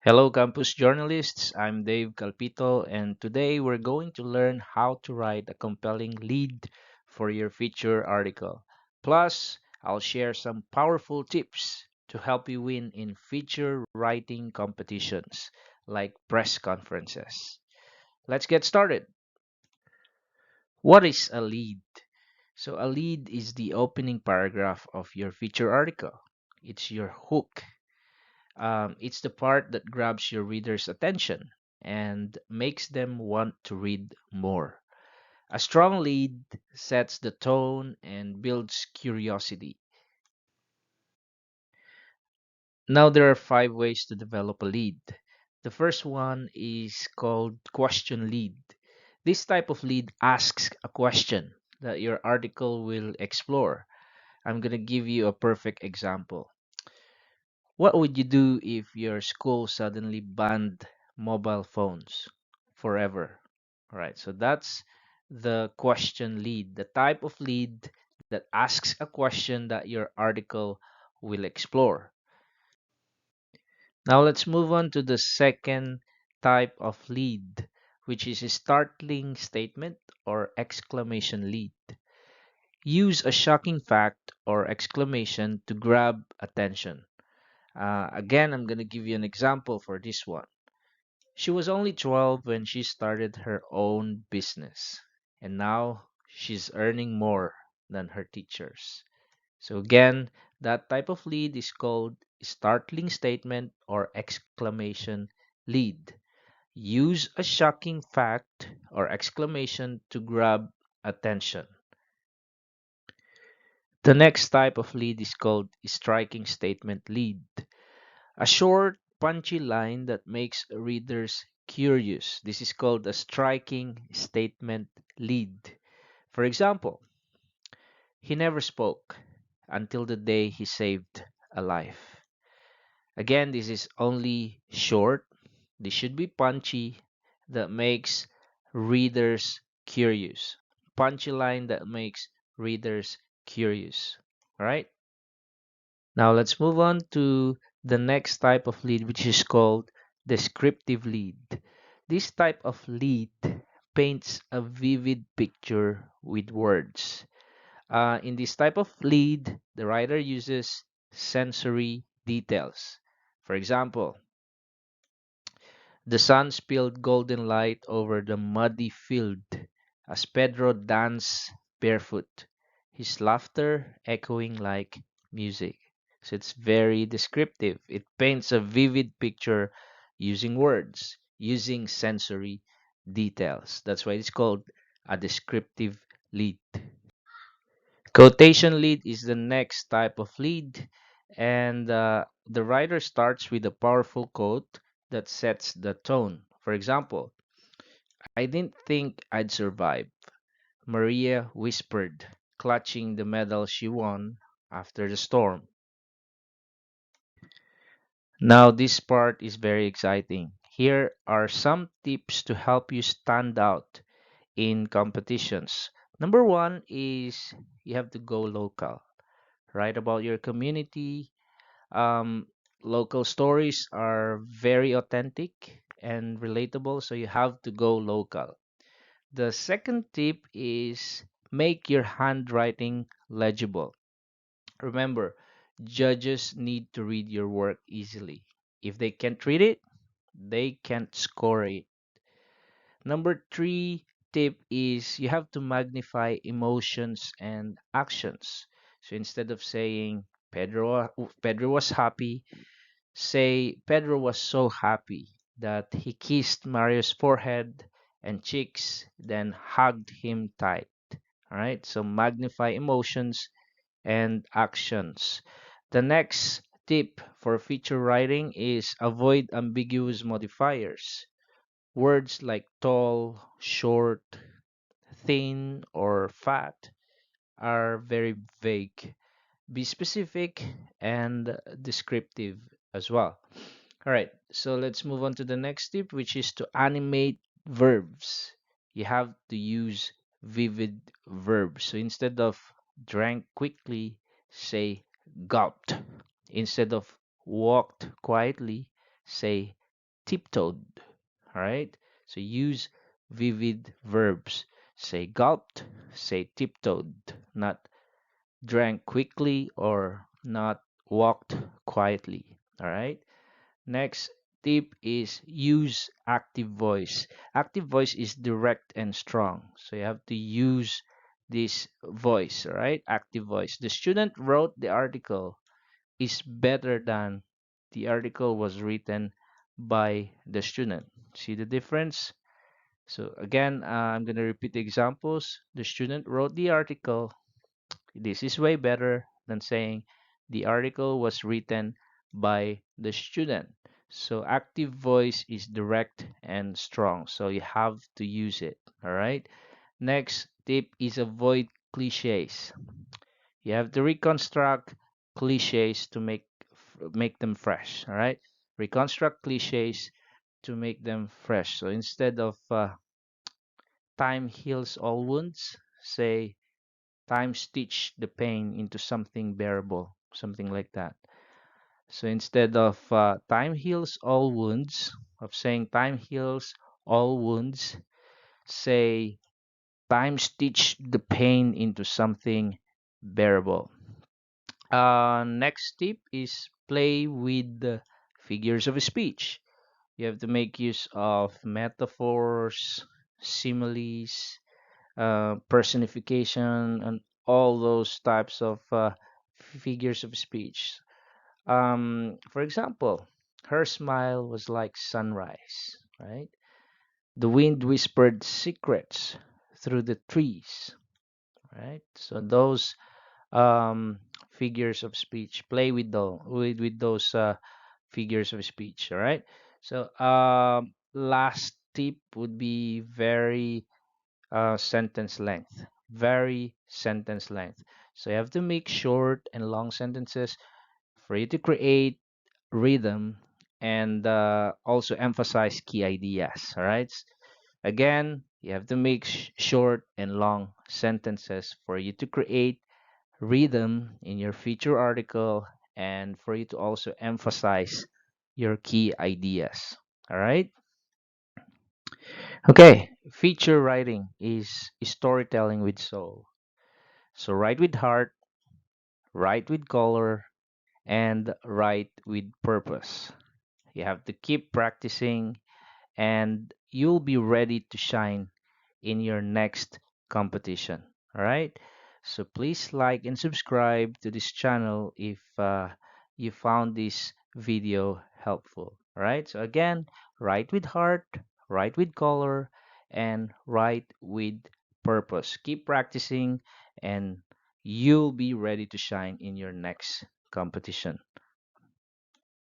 Hello, campus journalists. I'm Dave Calpito, and today we're going to learn how to write a compelling lead for your feature article. Plus, I'll share some powerful tips to help you win in feature writing competitions like press conferences. Let's get started. What is a lead? So, a lead is the opening paragraph of your feature article, it's your hook. It's the part that grabs your reader's attention and makes them want to read more. A strong lead sets the tone and builds curiosity. Now, there are five ways to develop a lead. The first one is called question lead. This type of lead asks a question that your article will explore. I'm going to give you a perfect example. What would you do if your school suddenly banned mobile phones forever? All right, so that's the question lead, the type of lead that asks a question that your article will explore. Now let's move on to the second type of lead, which is a startling statement or exclamation lead. Use a shocking fact or exclamation to grab attention. Again, I'm going to give you an example for this one. She was only 12 when she started her own business, and now she's earning more than her teachers. So, again, that type of lead is called startling statement or exclamation lead. Use a shocking fact or exclamation to grab attention. The next type of lead is called striking statement lead. A short, punchy line that makes readers curious. This is called a striking statement lead. For example, he never spoke until the day he saved a life. Again, this is only short. This should be punchy that makes readers curious. Punchy line that makes readers curious. All right? Now let's move on to the next type of lead, which is called descriptive lead. This type of lead paints a vivid picture with words. In this type of lead, the writer uses sensory details. For example, the sun spilled golden light over the muddy field as Pedro danced barefoot, his laughter echoing like music. So it's very descriptive. It paints a vivid picture using words, using sensory details. That's why it's called a descriptive lead. Quotation lead is the next type of lead, and the writer starts with a powerful quote that sets the tone. For example, I didn't think I'd survive, Maria whispered, clutching the medal she won after the storm. Now, this part is very exciting. Here are some tips to help you stand out in competitions. Number one is you have to go local. Write about your community. Um, Local stories are very authentic and relatable, so you have to go local. The second tip is make your handwriting legible. Remember, judges need to read your work easily. If they can't read it, they can't score it. Number three tip is you have to magnify emotions and actions. So instead of saying Pedro was happy, say Pedro was so happy that he kissed Mario's forehead and cheeks, then hugged him tight. All right, so magnify emotions and actions. The next tip for feature writing is avoid ambiguous modifiers. Words like tall, short, thin, or fat are very vague. Be specific and descriptive as well. All right, so let's move on to the next tip, which is to animate verbs. You have to use vivid verbs. So instead of drank quickly, say gulped. Instead of walked quietly, say tiptoed. All right. So use vivid verbs. Say gulped, say tiptoed, not drank quickly or not walked quietly. All right. Next tip is use active voice. Active voice is direct and strong. So you have to use this voice, all right? Active voice. The student wrote the article is better than the article was written by the student. See the difference? So again, I'm going to repeat the examples. The student wrote the article. This is way better than saying the article was written by the student. So active voice is direct and strong. So you have to use it. All right. Next tip is avoid cliches. You have to reconstruct cliches to make them fresh. All right. Reconstruct cliches to make them fresh. So instead of time heals all wounds, say time stitch the pain into something bearable, something like that. So instead of time heals all wounds, of saying time heals all wounds, say time stitch the pain into something bearable. Next tip is play with the figures of speech. You have to make use of metaphors, similes, personification, and all those types of figures of speech. For example, her smile was like sunrise, right? The wind whispered secrets through the trees, right? So those um, figures of speech play with those figures of speech, all right? So last tip would be very sentence length. Vary sentence length. So you have to make short and long sentences for you to create rhythm and also emphasize key ideas. All right. Again, you have to make short and long sentences for you to create rhythm in your feature article and for you to also emphasize your key ideas. All right. Okay. Feature writing is storytelling with soul. So write with heart, write with color, and write with purpose. You have to keep practicing, and you'll be ready to shine in your next competition. All right. So please like and subscribe to this channel if you found this video helpful. All right. So again, write with heart, write with color, and write with purpose. Keep practicing, and you'll be ready to shine in your next competition.